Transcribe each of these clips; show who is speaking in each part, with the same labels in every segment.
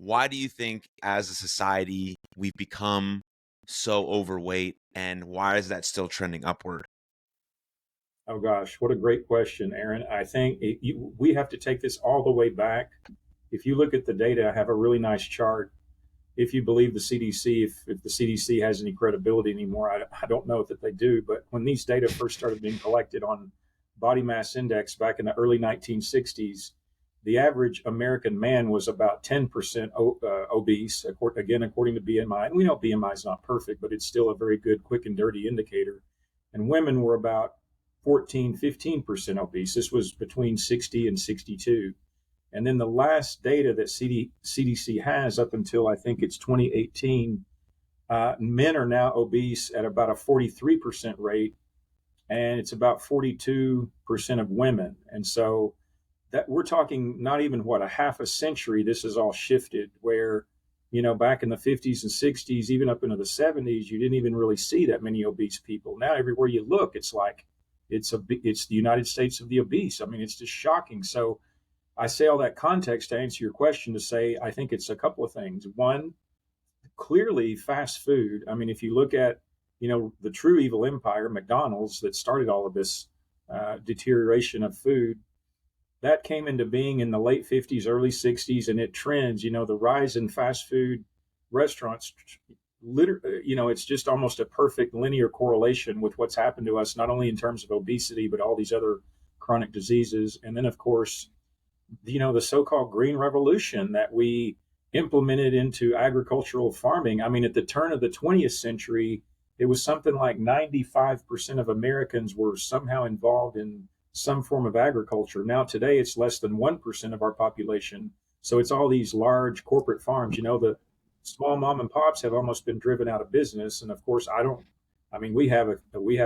Speaker 1: why do you think as a society we've become so overweight, and why is that still trending upward?
Speaker 2: Oh gosh, what a great question, Aaron. I think we have to take this all the way back. If you look at the data, I have a really nice chart. If you believe the CDC, if the CDC has any credibility anymore, I don't know that they do. But when these data first started being collected on body mass index back in the early 1960s, the average American man was about 10% obese, again, according to BMI. And we know BMI is not perfect, but it's still a very good, quick and dirty indicator. And women were about 14, 15% obese. This was between 60 and 62. And then the last data that CDC has up until I think it's 2018, men are now obese at about a 43% rate, and it's about 42% of women. And so that we're talking not even a half a century. This has all shifted where, back in the 50s and 60s, even up into the 70s, you didn't even really see that many obese people. Now everywhere you look, it's like it's the United States of the obese. I mean, it's just shocking. So I say all that context to answer your question to say I think it's a couple of things. One, clearly fast food. I mean, if you look at the true evil empire, McDonald's, that started all of this deterioration of food, that came into being in the late 50s, early 60s, and it trends. The rise in fast food restaurants. It's just almost a perfect linear correlation with what's happened to us, not only in terms of obesity, but all these other chronic diseases. And then, of course, the so-called green revolution that we implemented into agricultural farming. I mean, at the turn of the 20th century, it was something like 95% of Americans were somehow involved in some form of agriculture. Now, today, it's less than 1% of our population. So it's all these large corporate farms. The small mom and pops have almost been driven out of business. And of course, we have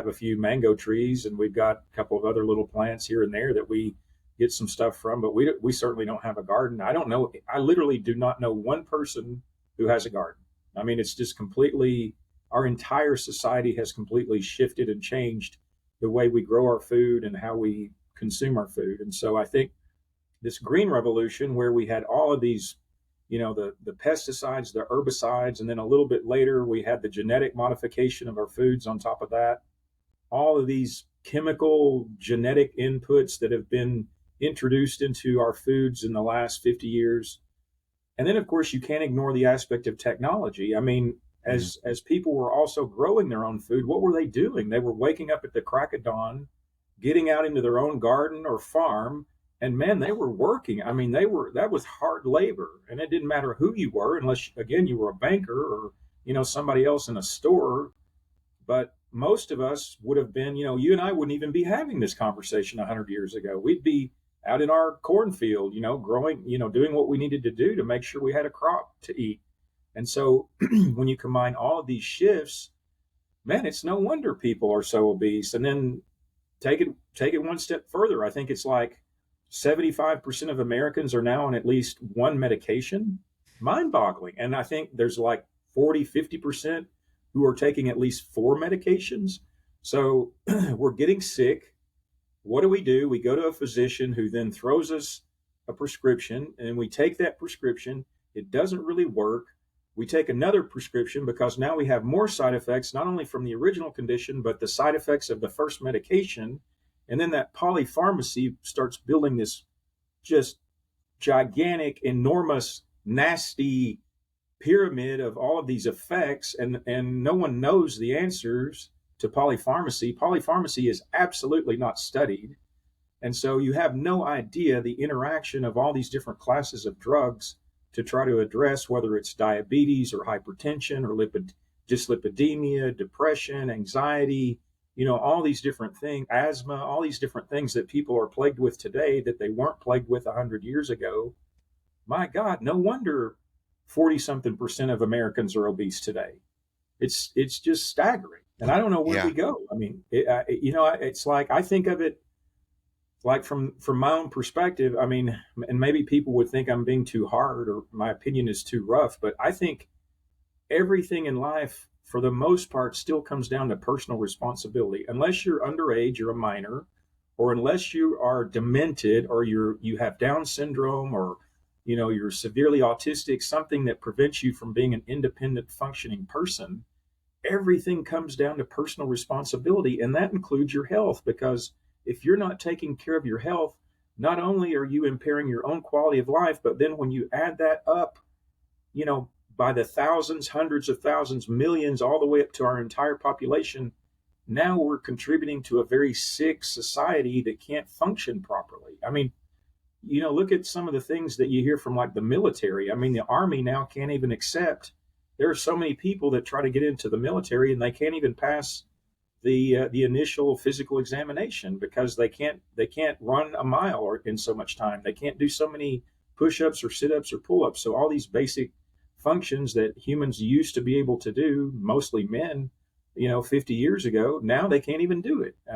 Speaker 2: a few mango trees, and we've got a couple of other little plants here and there that we get some stuff from, but we certainly don't have a garden. I literally do not know one person who has a garden. I mean, it's just our entire society has completely shifted and changed the way we grow our food and how we consume our food. And so I think this green revolution, where we had all of these, the pesticides, the herbicides, and then a little bit later we had the genetic modification of our foods on top of that, all of these chemical genetic inputs that have been introduced into our foods in the last 50 years. And then, of course, you can't ignore the aspect of technology. I mean, as people were also growing their own food, what were they doing? They were waking up at the crack of dawn, getting out into their own garden or farm, and man, they were working. I mean, that was hard labor, and it didn't matter who you were, unless again you were a banker or somebody else in a store. But most of us would have been, you and I wouldn't even be having this conversation 100 years ago. We'd be out in our cornfield, growing, doing what we needed to do to make sure we had a crop to eat. And so when you combine all of these shifts, man, it's no wonder people are so obese. And then take it one step further. I think it's like 75% of Americans are now on at least one medication. Mind-boggling. And I think there's like 40, 50% who are taking at least 4 medications. So we're getting sick. What do? We go to a physician who then throws us a prescription, and we take that prescription. It doesn't really work. We take another prescription because now we have more side effects, not only from the original condition, but the side effects of the first medication. And then that polypharmacy starts building this just gigantic, enormous, nasty pyramid of all of these effects. And no one knows the answers to polypharmacy. Polypharmacy is absolutely not studied. And so you have no idea the interaction of all these different classes of drugs to try to address whether it's diabetes or hypertension or dyslipidemia, depression, anxiety, all these different things, asthma, all these different things that people are plagued with today that they weren't plagued with 100 years ago. My God, no wonder 40-something% of Americans are obese today. It's just staggering. And I don't know where we go. I mean, it's like, I think of it like from my own perspective. I mean, and maybe people would think I'm being too hard or my opinion is too rough, but I think everything in life, for the most part, still comes down to personal responsibility. Unless you're underage, you're a minor, or unless you are demented or you have Down syndrome or you're severely autistic, something that prevents you from being an independent functioning person, everything comes down to personal responsibility. And that includes your health, because if you're not taking care of your health, not only are you impairing your own quality of life, but then when you add that up, by the thousands, hundreds of thousands, millions, all the way up to our entire population, now we're contributing to a very sick society that can't function properly. I mean, look at some of the things that you hear from like the military. I mean, the Army now can't even accept. There are so many people that try to get into the military and they can't even pass the initial physical examination because they can't run a mile or in so much time. They can't do so many push-ups or sit-ups or pull-ups. So all these basic functions that humans used to be able to do, mostly men, 50 years ago, now they can't even do it. I mean,